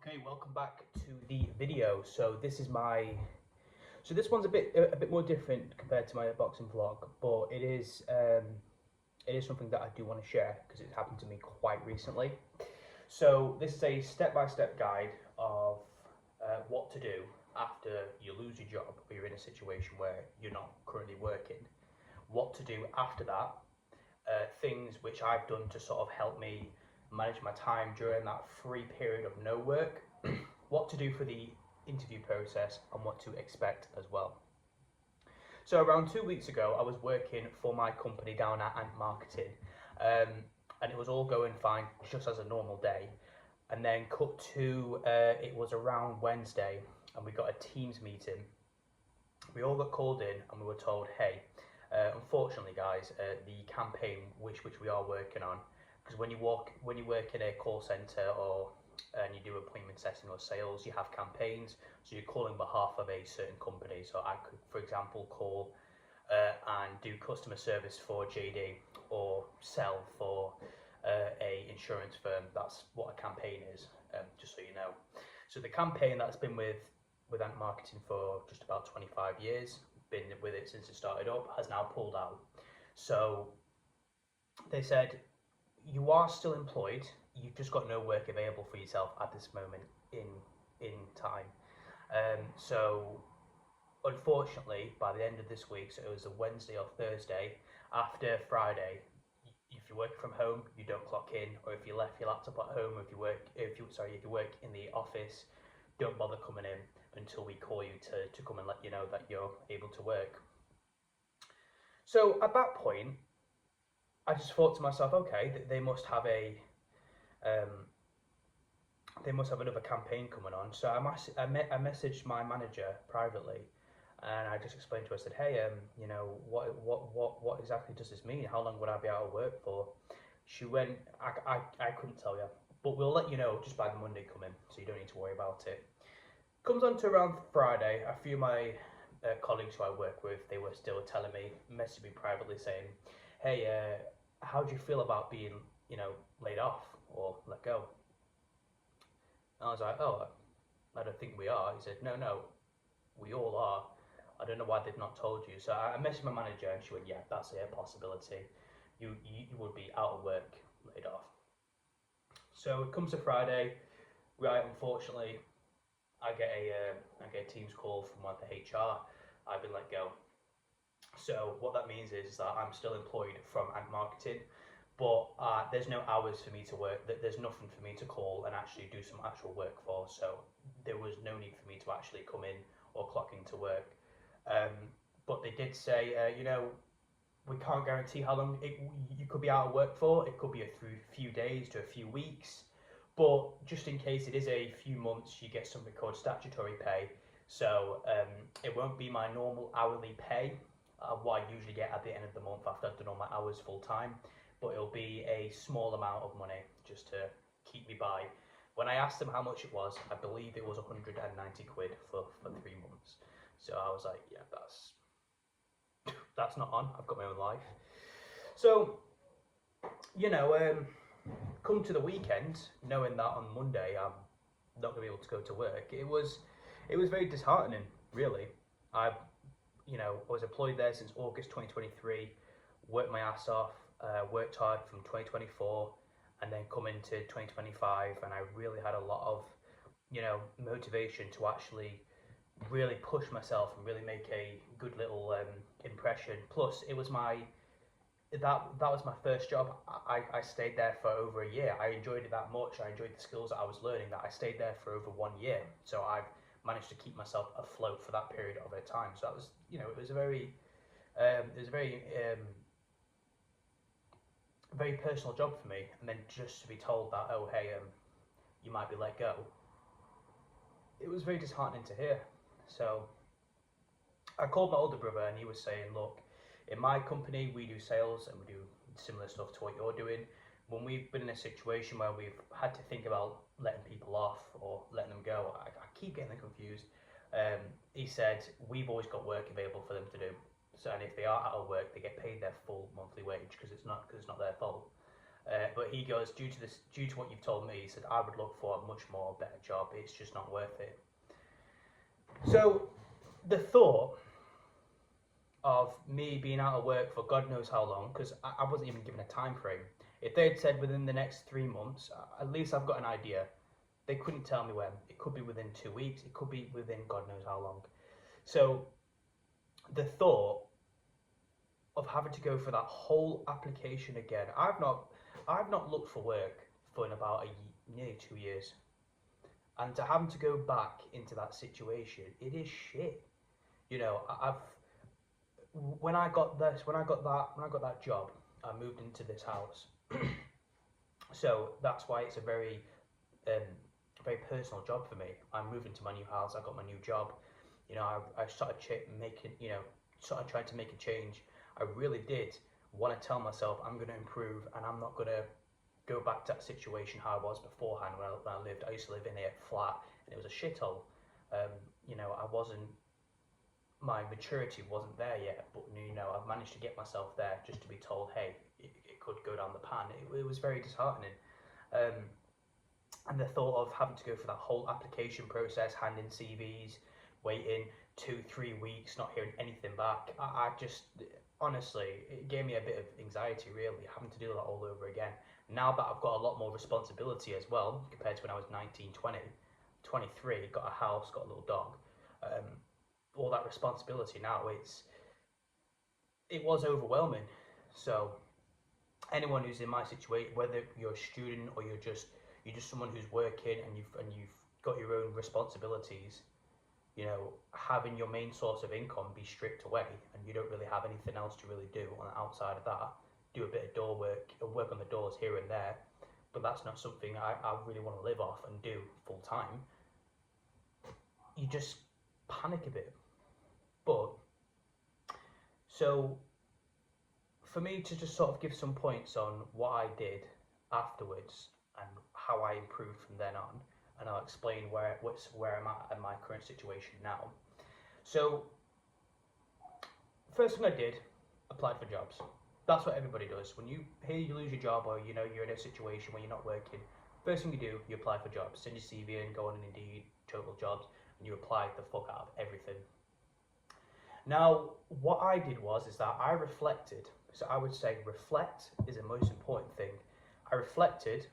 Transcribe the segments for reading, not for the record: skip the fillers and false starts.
Okay, welcome back to the video. This one's a bit more different compared to my boxing vlog, but it is something that I do want to share because it's happened to me quite recently. So this is a step-by-step guide of what to do after you lose your job or you're in a situation where you're not currently working. What to do after that, things which I've done to sort of help me manage my time during that free period of no work, what to do for the interview process and what to expect as well. So around 2 weeks ago, I was working for my company down at Ant Marketing, and it was all going fine, just as a normal day. And then cut to, it was around Wednesday, and we got a Teams meeting. We all got called in and we were told, hey, unfortunately guys, the campaign which we are working on, because when you work in a call center or and you do appointment setting or sales, you have campaigns, so you're calling on behalf of a certain company. So I could, for example, call and do customer service for JD or sell for a insurance firm. That's what a campaign is, just so you know. So the campaign that's been with Ant Marketing for just about 25 years, been with it since it started up, has now pulled out. So they said, you are still employed, you've just got no work available for yourself at this moment in time. So unfortunately, by the end of this week, so it was a Wednesday or Thursday, after Friday, if you work from home, you don't clock in, or if you left your laptop at home, or if you work in the office, don't bother coming in until we call you to come and let you know that you're able to work. So at that point, I just thought to myself, okay, they must have another campaign coming on. So I messaged my manager privately, and I just explained to her, I said, hey, what exactly does this mean? How long would I be out of work for? She went, I couldn't tell you, but we'll let you know just by the Monday coming, so you don't need to worry about it. Comes on to around Friday, a few of my colleagues who I work with, they were still telling me, messaging me privately saying, hey, how do you feel about being, laid off or let go? And I was like, oh, I don't think we are. He said, no, we all are. I don't know why they've not told you. So I messaged my manager and she went, yeah, that's a possibility. You would be out of work, laid off. So it comes to Friday, right, unfortunately, I get a Teams call from one of the HR. I've been let go. So what that means is that I'm still employed from Ant Marketing, but there's no hours for me to work. There's nothing for me to call and actually do some actual work for. So there was no need for me to actually come in or clock into work. But they did say, we can't guarantee how long you could be out of work for. It could be a few days to a few weeks. But just in case it is a few months, you get something called statutory pay. So it won't be my normal hourly pay, what I usually get at the end of the month after I've done all my hours full time, but it'll be a small amount of money just to keep me by. When I asked them how much it was, I believe it was 190 quid for 3 months. So I was like, yeah, that's not on. I've got my own life. So, come to the weekend, knowing that on Monday I'm not going to be able to go to work, it was very disheartening, really. I was employed there since August 2023, worked my ass off, worked hard from 2024, and then come into 2025, and I really had a lot of, motivation to actually really push myself and really make a good little impression. Plus, it was that was my first job. I stayed there for over a year. I enjoyed it that much. I enjoyed the skills that I was learning that I stayed there for over 1 year. So I've managed to keep myself afloat for that period of time. So that was, it was a very very personal job for me. And then just to be told that, oh, hey, you might be let go, it was very disheartening to hear. So I called my older brother and he was saying, look, in my company, we do sales and we do similar stuff to what you're doing. When we've been in a situation where we've had to think about letting people off or letting them go, I keep getting them confused. He said, we've always got work available for them to do. So, and if they are out of work, they get paid their full monthly wage because it's not their fault. But he goes, due to what you've told me, he said, I would look for a much more better job. It's just not worth it. So the thought of me being out of work for God knows how long, because I wasn't even given a time frame. If they'd said within the next 3 months, at least I've got an idea. They couldn't tell me when. It could be within 2 weeks. It could be within God knows how long. So the thought of having to go for that whole application again. I've not looked for work for in about nearly 2 years, and to having to go back into that situation, it is shit. You know, when I got that job, I moved into this house. So that's why it's a very personal job for me. I moved into my new house. I got my new job. You know, I started trying to make a change. I really did want to tell myself I'm going to improve, and I'm not going to go back to that situation how I was beforehand when I lived. I used to live in a flat, and it was a shithole. You know, my maturity wasn't there yet, but you know, I've managed to get myself there just to be told, hey, it could go down the pan. It was very disheartening. And the thought of having to go through that whole application process, handing CVs, waiting 2-3 weeks, not hearing anything back, I just, honestly, it gave me a bit of anxiety, really, having to do that all over again. Now that I've got a lot more responsibility as well, compared to when I was 19, 20, 23, got a house, got a little dog, all that responsibility now, it was overwhelming. So anyone who's in my situation, whether you're a student or you're just someone who's working and you've got your own responsibilities, you know, having your main source of income be stripped away and you don't really have anything else to really do on the outside of that, do a bit of door work, work on the doors here and there, but that's not something I really want to live off and do full time, you just panic a bit. But so for me to just sort of give some points on what I did afterwards and how I improved from then on, and I'll explain where I'm at in my current situation now. So first thing I did, applied for jobs. That's what everybody does. When you hear you lose your job, or you know you're in a situation where you're not working, first thing you do, you apply for jobs. Send your CV in, go on Indeed, Total Jobs, and you apply the fuck out of everything. Now, what I did is that I reflected. So I would say reflect is the most important thing. I reflected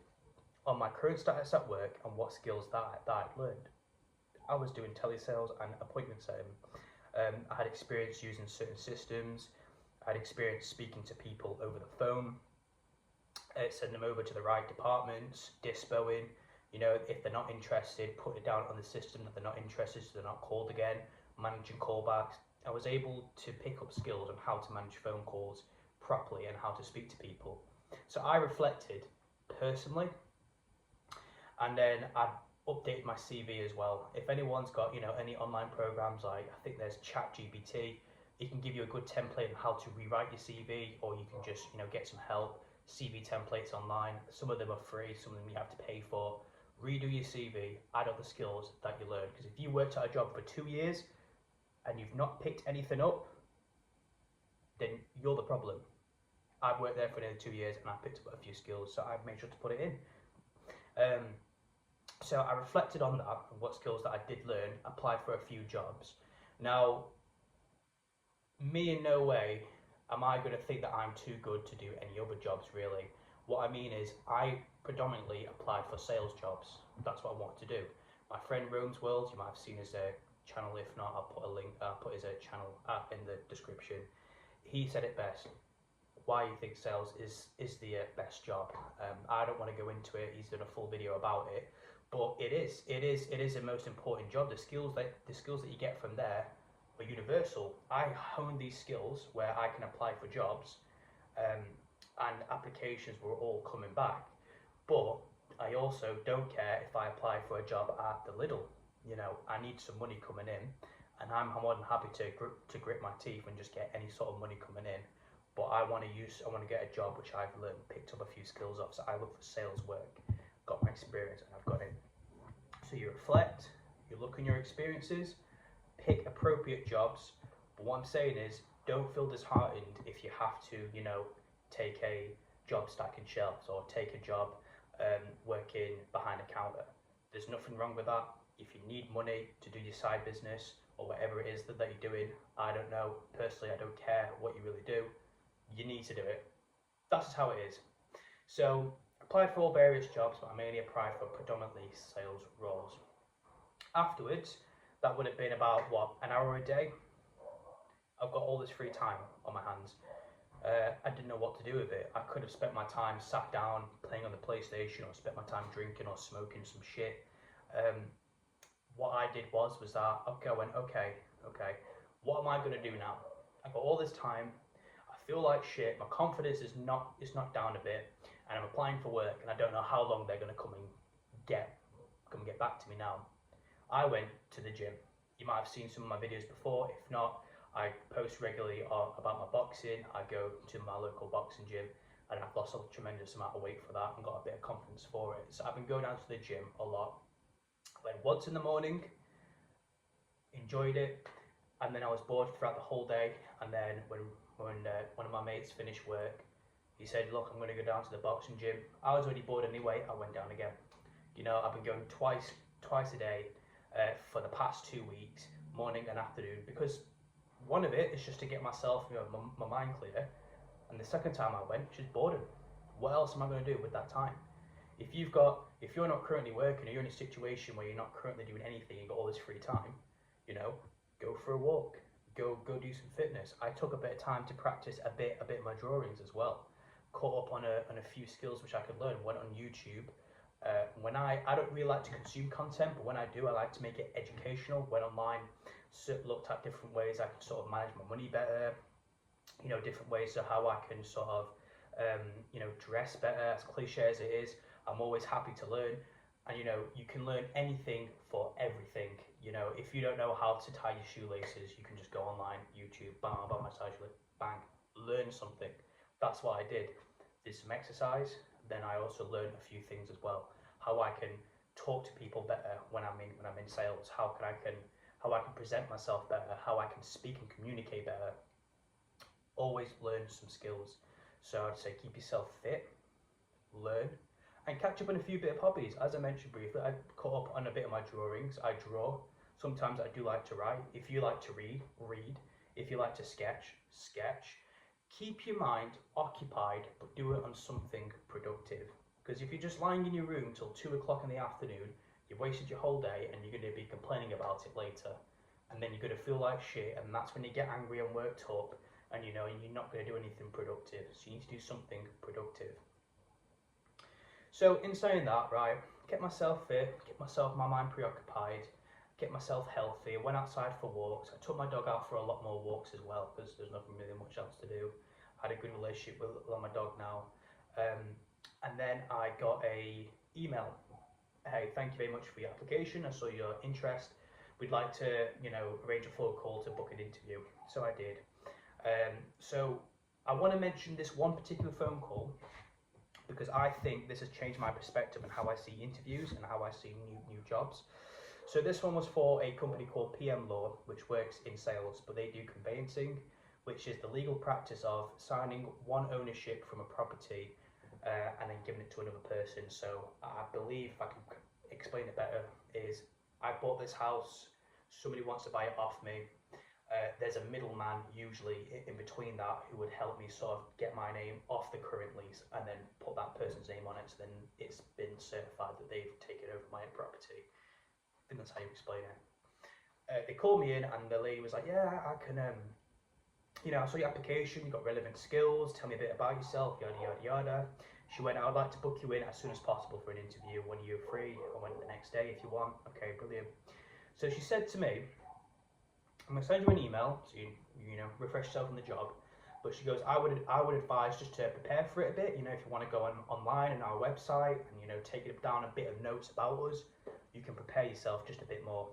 on my current status at work and what skills that I'd learned. I was doing telesales and appointment setting. I had experience using certain systems. I had experience speaking to people over the phone, sending them over to the right departments, dispoing. You know, if they're not interested, put it down on the system that they're not interested, so they're not called again, managing callbacks. I was able to pick up skills on how to manage phone calls properly and how to speak to people. So I reflected personally, and then I updated my CV as well. If anyone's got, you know, any online programs, like I think there's ChatGPT, it can give you a good template on how to rewrite your CV, or you can just, you know, get some help. CV templates online, some of them are free, some of them you have to pay for. Redo your CV, add up the skills that you learned, because if you worked at a job for 2 years and you've not picked anything up, then you're the problem. I've worked there for nearly 2 years and I picked up a few skills, so I've made sure to put it in. So I reflected on that and what skills that I did learn, applied for a few jobs. Now, me in no way am I going to think that I'm too good to do any other jobs, really. What I mean is, I predominantly applied for sales jobs. That's what I wanted to do. My friend Rome's World, you might have seen his channel. If not, I'll put a link, put his channel in the description. He said it best. Why you think sales is the best job. I don't want to go into it. He's done a full video about it, but it is the most important job. The skills that you get from there are universal. I honed these skills where I can apply for jobs, and applications were all coming back. But I also don't care if I apply for a job at the Lidl. You know, I need some money coming in, and I'm more than happy to grit my teeth and just get any sort of money coming in. But I want to get a job which I've learned, picked up a few skills off. So I look for sales work, got my experience, and I've got it. So you reflect, you look on your experiences, pick appropriate jobs. But what I'm saying is, don't feel disheartened if you have to, you know, take a job stacking shelves or take a job working behind a counter. There's nothing wrong with that. If you need money to do your side business or whatever it is that you're doing, I don't know. Personally, I don't care what you really do. You need to do it. That's just how it is. So applied for all various jobs, but I mainly applied for predominantly sales roles. Afterwards, that would have been about, an hour a day. I've got all this free time on my hands. I didn't know what to do with it. I could have spent my time sat down playing on the PlayStation, or spent my time drinking or smoking some shit. What I did was that, okay, I went, okay, what am I going to do now? I've got all this time. I feel like shit. My confidence is knocked down a bit, and I'm applying for work, and I don't know how long they're going to come and get back to me now. I went to the gym. You might have seen some of my videos before. If not, I post regularly about my boxing. I go to my local boxing gym, and I've lost a tremendous amount of weight for that and got a bit of confidence for it. So I've been going down to the gym a lot. Went once in the morning, enjoyed it, and then I was bored throughout the whole day. And then when one of my mates finished work, he said, look, I'm going to go down to the boxing gym. I was already bored anyway. I went down again. You know, I've been going twice a day for the past 2 weeks, morning and afternoon, because one of it is just to get myself, my mind clear, and the second time I went, just boredom. What else am I going to do with that time? If you're not currently working, or you're in a situation where you're not currently doing anything, you've got all this free time, go for a walk, go do some fitness. I took a bit of time to practice a bit of my drawings as well. Caught up on a few skills which I could learn. Went on YouTube. When I don't really like to consume content, but when I do, I like to make it educational. Went online, looked at different ways I can sort of manage my money better, different ways of how I can sort of, dress better. As cliche as it is, I'm always happy to learn. And you can learn anything for everything. If you don't know how to tie your shoelaces, you can just go online, YouTube, bang, bang, learn something. That's what I did. Did some exercise. Then I also learned a few things as well. How I can talk to people better when I'm in sales. How I can present myself better. How I can speak and communicate better. Always learn some skills. So I'd say keep yourself fit, learn, and catch up on a few bit of hobbies. As I mentioned briefly, I caught up on a bit of my drawings. I draw. Sometimes I do like to write. If you like to read, read. If you like to sketch, sketch. Keep your mind occupied, but do it on something productive. Because if you're just lying in your room till 2 o'clock in the afternoon, you've wasted your whole day, and you're going to be complaining about it later. And then you're going to feel like shit, and that's when you get angry and worked up, and you're not going to do anything productive. So you need to do something productive. So in saying that, right, get myself fit, get my mind preoccupied, get myself healthy. I went outside for walks. I took my dog out for a lot more walks as well, because there's nothing really much else to do. I had a good relationship with my dog now. And then I got a email. Hey, thank you very much for your application. I saw your interest. We'd like to, arrange a phone call to book an interview. So I did. So I want to mention this one particular phone call, because I think this has changed my perspective on how I see interviews and how I see new jobs. So this one was for a company called PM Law, which works in sales, but they do conveyancing, which is the legal practice of signing one ownership from a property and then giving it to another person. So I believe, if I can explain it better, is I bought this house, somebody wants to buy it off me. There's a middleman usually in between that who would help me sort of get my name off the current lease and then put that person's name on it, so then it's been certified that they've taken over my property. I think that's how you explain it. They called me in, and the lady was like, yeah, I can, I saw your application, you've got relevant skills, tell me a bit about yourself, yada, yada, yada. She went, I would like to book you in as soon as possible for an interview when you're free. I went the next day if you want. Okay, brilliant. So she said to me, I'm going to send you an email, so you refresh yourself on the job. But she goes, I would advise just to prepare for it a bit. If you want to go online on our website and take down a bit of notes about us, you can prepare yourself just a bit more.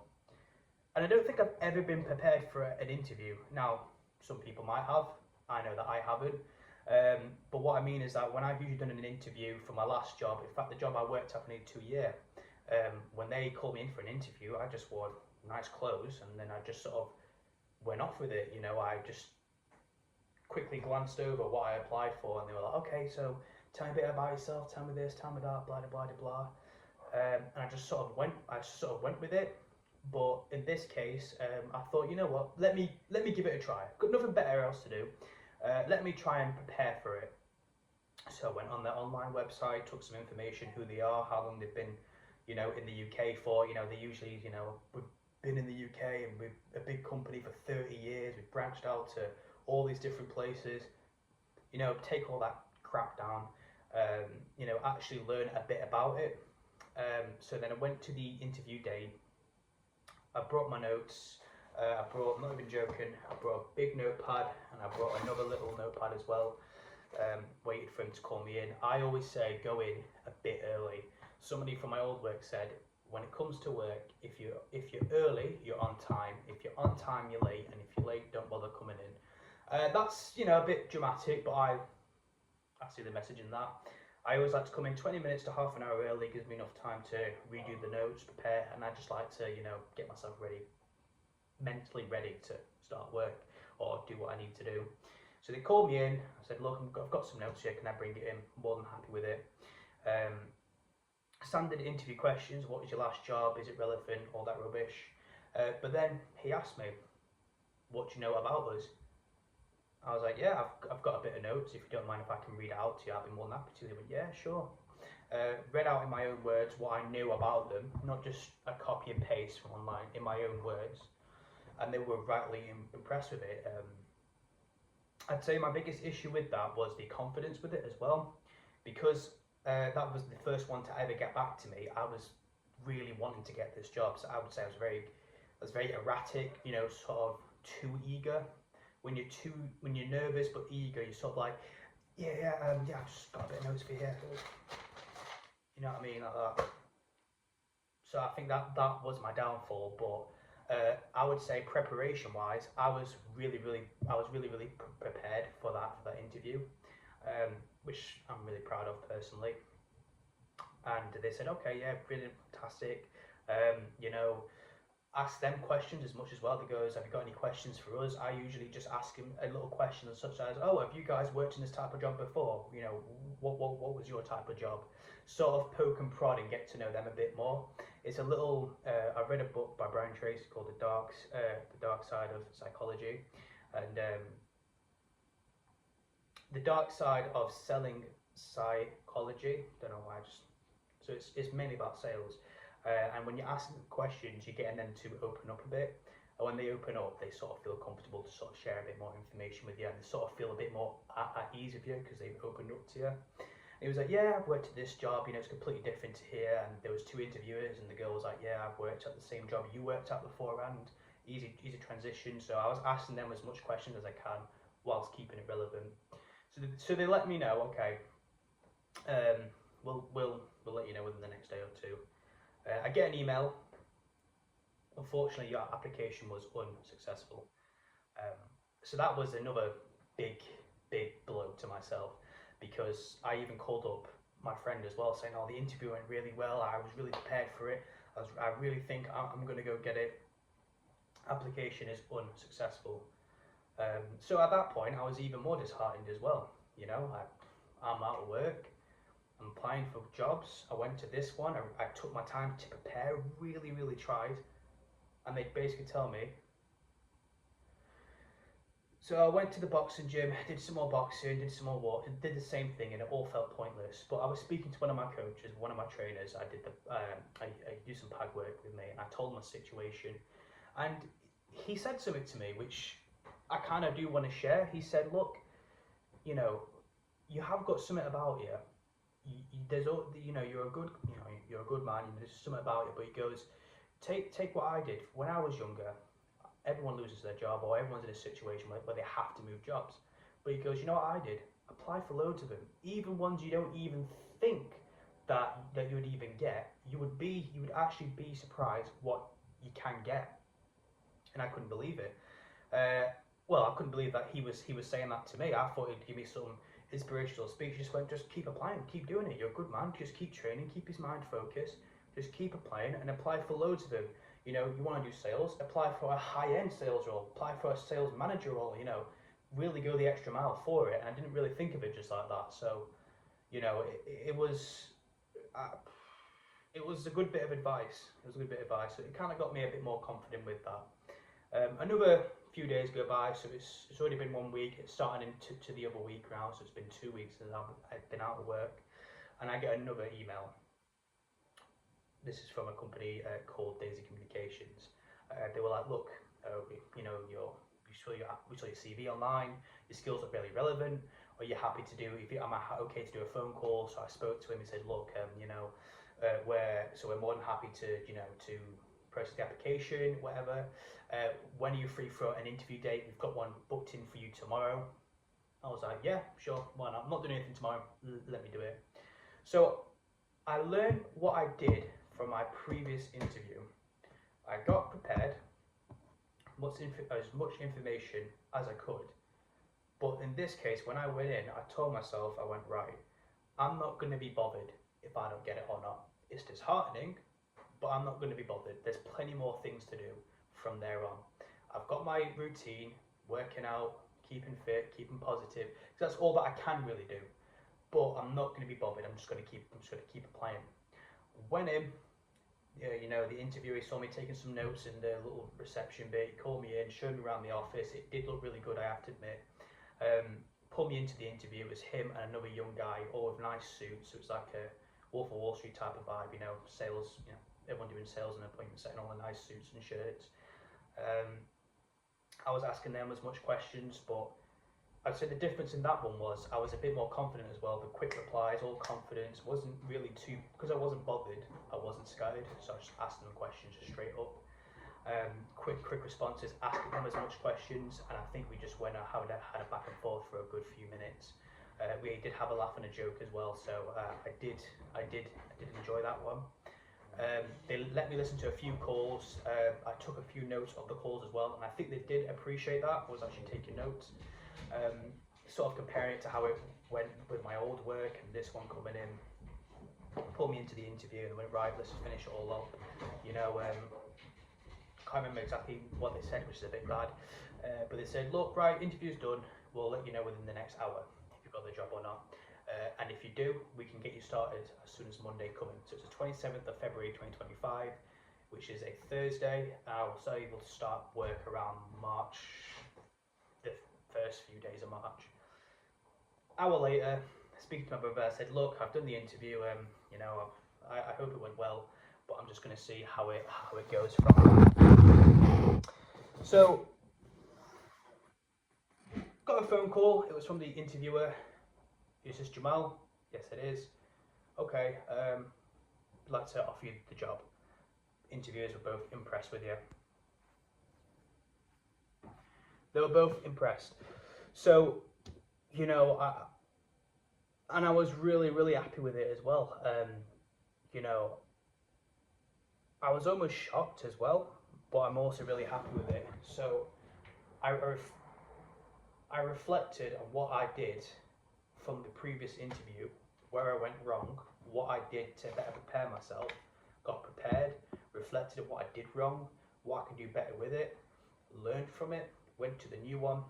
And I don't think I've ever been prepared for an interview. Now, some people might have. I know that I haven't. But what I mean is that when I've usually done an interview for my last job, in fact, the job I worked at for nearly 2 years, when they called me in for an interview, I just wore nice clothes, and then I just sort of went off with it. I just quickly glanced over what I applied for, and they were like, okay, so tell me a bit about yourself, tell me this, tell me that, blah, blah, blah, blah. And I just sort of went with it. But in this case, I thought, you know what, let me give it a try. Got nothing better else to do. Let me try and prepare for it. So I went on their online website, took some information, who they are, how long they've been, in the UK for. They usually, we've been in the UK and we're a big company for 30 years. We've branched out to all these different places. Take all that crap down. Actually learn a bit about it. So then I went to the interview day. I brought my notes. I'm not even joking, I brought a big notepad and I brought another little notepad as well. Waited for him to call me in. I always say go in a bit early. Somebody from my old work said, when it comes to work, if you're early, you're on time. If you're on time, you're late, and if you're late, don't bother coming in. That's a bit dramatic, but I see the message in that. I always like to come in 20 minutes to half an hour early. Gives me enough time to redo the notes, prepare, and I just like to get myself ready, mentally ready to start work or do what I need to do. So they called me in. I said, look, I've got some notes here, can I bring it in? More than happy with it. Standard interview questions: what is your last job, is it relevant, all that rubbish. But then he asked me, what do you know about us? I was like, yeah, I've got a bit of notes. If you don't mind if I can read it out to you, I'll be more than happy to. He went, yeah, sure. Read out in my own words what I knew about them, not just a copy and paste from online, in my own words. And they were rightly impressed with it. I'd say my biggest issue with that was the confidence with it as well, because that was the first one to ever get back to me. I was really wanting to get this job, so I would say I was very erratic, sort of too eager. When you're nervous but eager, you're sort of like, I've just got a bit of notes for you here. You know what I mean, like that. So I think that was my downfall. But I would say preparation-wise, I was really prepared for that interview, which I'm really proud of personally. And they said, okay, yeah, brilliant, fantastic. Ask them questions as much as well. They goes, have you got any questions for us? I usually just ask him a little question such as, oh, have you guys worked in this type of job before? What was your type of job? Sort of poke and prod and get to know them a bit more. It's a little, I read a book by Brian Tracy called The Dark Side of Psychology. And The Dark Side of Selling Psychology. Don't know why, so it's mainly about sales. And when you're asking questions, you're getting them to open up a bit. And when they open up, they sort of feel comfortable to sort of share a bit more information with you, and they sort of feel a bit more at ease with you because they've opened up to you. And he was like, yeah, I've worked at this job, it's completely different to here. And there was 2 interviewers, and the girl was like, yeah, I've worked at the same job you worked at beforehand. Easy transition. So I was asking them as much questions as I can whilst keeping it relevant. So they let me know, okay, we'll let you know within the next day or 2. I get an email. Unfortunately, your application was unsuccessful. So that was another big blow to myself, because I even called up my friend as well, saying, oh, the interview went really well. I was really prepared for it. I really think I'm going to go get it. Application is unsuccessful. So at that point, I was even more disheartened as well. I'm out of work. I'm applying for jobs. I went to this one. I took my time to prepare, really tried, and they basically tell me. So I went to the boxing gym, did some more boxing, did some more walk, did the same thing, and it all felt pointless. But I was speaking to one of my coaches, one of my trainers. I did I do some pad work with me, and I told him my situation, and he said something to me which I kind of do want to share. He said, look, you have got something about you. There's you're a good man. There's something about you. But he goes, take what I did when I was younger. Everyone loses their job, or everyone's in a situation where they have to move jobs. But he goes, you know what I did? Apply for loads of them, even ones you don't even think that you would even get. You would actually be surprised what you can get. And I couldn't believe it. I couldn't believe that he was saying that to me. I thought he'd give me some inspirational speech. Just went, just keep applying, keep doing it. You're a good man. Just keep training, keep his mind focused. Just keep applying and apply for loads of them. You want to do sales, apply for a high-end sales role, apply for a sales manager role. Really go the extra mile for it. And I didn't really think of it just like that. So, you know, it was a good bit of advice. It was a good bit of advice. So it kind of got me a bit more confident with that. Another few days go by, so it's already been 1 week. It's starting into the other week now, so it's been 2 weeks since I've been out of work, and I get another email. This is from a company called Daisy Communications. They were like, look, you know, we saw your CV online. Your skills are really relevant. Are you happy to do? Am I okay to do a phone call? So I spoke to him and said, look, you know, we're more than happy to, you know, to process the application, whatever. When are you free for an interview date? We've got one booked in for you tomorrow. I was like, yeah, sure, why not? I'm not doing anything tomorrow. Let me do it. So I learned what I did from my previous interview. I got prepared, as much information as I could. But in this case, when I went in, I told myself, I went, right, I'm not going to be bothered if I don't get it or not. It's disheartening, but I'm not going to be bothered. There's plenty more things to do from there on. I've got my routine, working out, keeping fit, keeping positive, because that's all that I can really do. But I'm not going to be bothered. I'm just going to keep applying. Went in, you know, the interviewer saw me taking some notes in the little reception bit. He called me in, showed me around the office. It did look really good, I have to admit. Pulled me into the interview. It was him and another young guy, all with nice suits. So it was like a Wolf of Wall Street type of vibe, you know, sales, you know, everyone doing sales and appointment setting, all the nice suits and shirts. I was asking them as much questions, but I'd say the difference in that one was I was a bit more confident as well. The quick replies, all confidence, wasn't really too, because I wasn't bothered, I wasn't scared, so I just asked them questions just straight up. Quick responses, asking them as much questions, and I think we just went and had a back and forth for a good few minutes. We did have a laugh and a joke as well, so I did enjoy that one. They let me listen to a few calls. I took a few notes of the calls as well, and I think they did appreciate that. I was actually taking notes, sort of comparing it to how it went with my old work and this one coming in. Pulled me into the interview and went, right, let's just finish it all up. You know, can't remember exactly what they said, which is a bit bad, but they said, look, right, interview's done. We'll let you know within the next hour if you've got the job or not. And if you do, we can get you started as soon as Monday coming. So it's the 27th of February 2025, which is a Thursday. I will be able to start work around March, the first few days of March. Hour later, speaking to my brother, I said, look, I've done the interview. You know, I hope it went well, but I'm just going to see how it goes from there. So, got a phone call. It was from the interviewer. Is this Jamal? Yes, it is. Okay, I'd like to offer you the job. Interviewers were both impressed with you. They were both impressed. So, you know, I was really, really happy with it as well. You know, I was almost shocked as well, but I'm also really happy with it. So, I reflected on what I did from the previous interview, where I went wrong, what I did to better prepare myself, got prepared, reflected on what I did wrong, what I can do better with it, learned from it, went to the new one,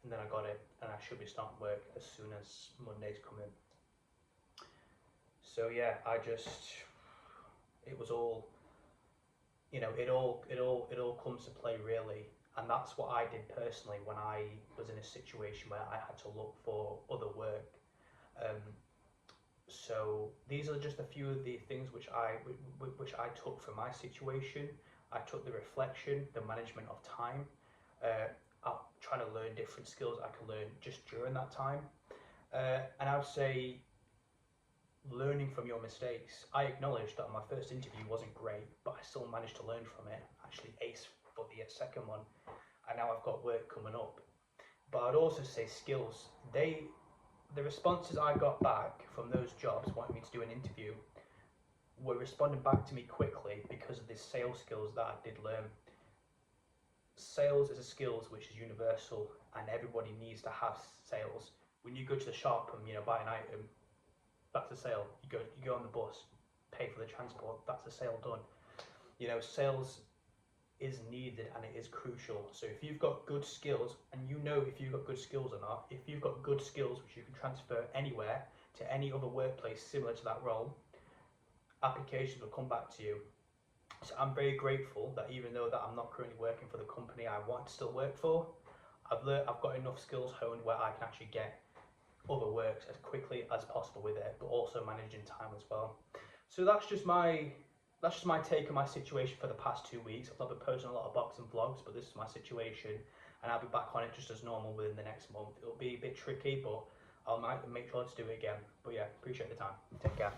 and then I got it, and I should be starting work as soon as Monday's come in. So yeah, it was all, you know, it all comes to play really. And that's what I did personally when I was in a situation where I had to look for other work. So these are just a few of the things which I took from my situation. I took the reflection, the management of time. I'm trying to learn different skills I can learn just during that time. And I would say learning from your mistakes. I acknowledge that my first interview wasn't great, but I still managed to learn from it. Actually ace for the second one, and now I've got work coming up. But I'd also say skills. The responses I got back from those jobs wanting me to do an interview were responding back to me quickly because of the sales skills that I did learn. Sales is a skills which is universal, and everybody needs to have sales. When you go to the shop and, you know, buy an item, that's a sale. You go on the bus, pay for the transport, that's a sale done. You know, sales is needed and it is crucial. So if you've got good skills, and you know if you've got good skills or not, if you've got good skills which you can transfer anywhere to any other workplace similar to that role, applications will come back to you. So I'm very grateful that even though that I'm not currently working for the company I want to still work for, I've got enough skills honed where I can actually get other works as quickly as possible with it, but also managing time as well. So that's just my take on my situation for the past 2 weeks. I've not been posting a lot of boxing vlogs, but this is my situation, and I'll be back on it just as normal within the next month. It'll be a bit tricky, but I might make sure to do it again. But yeah, appreciate the time. Take care.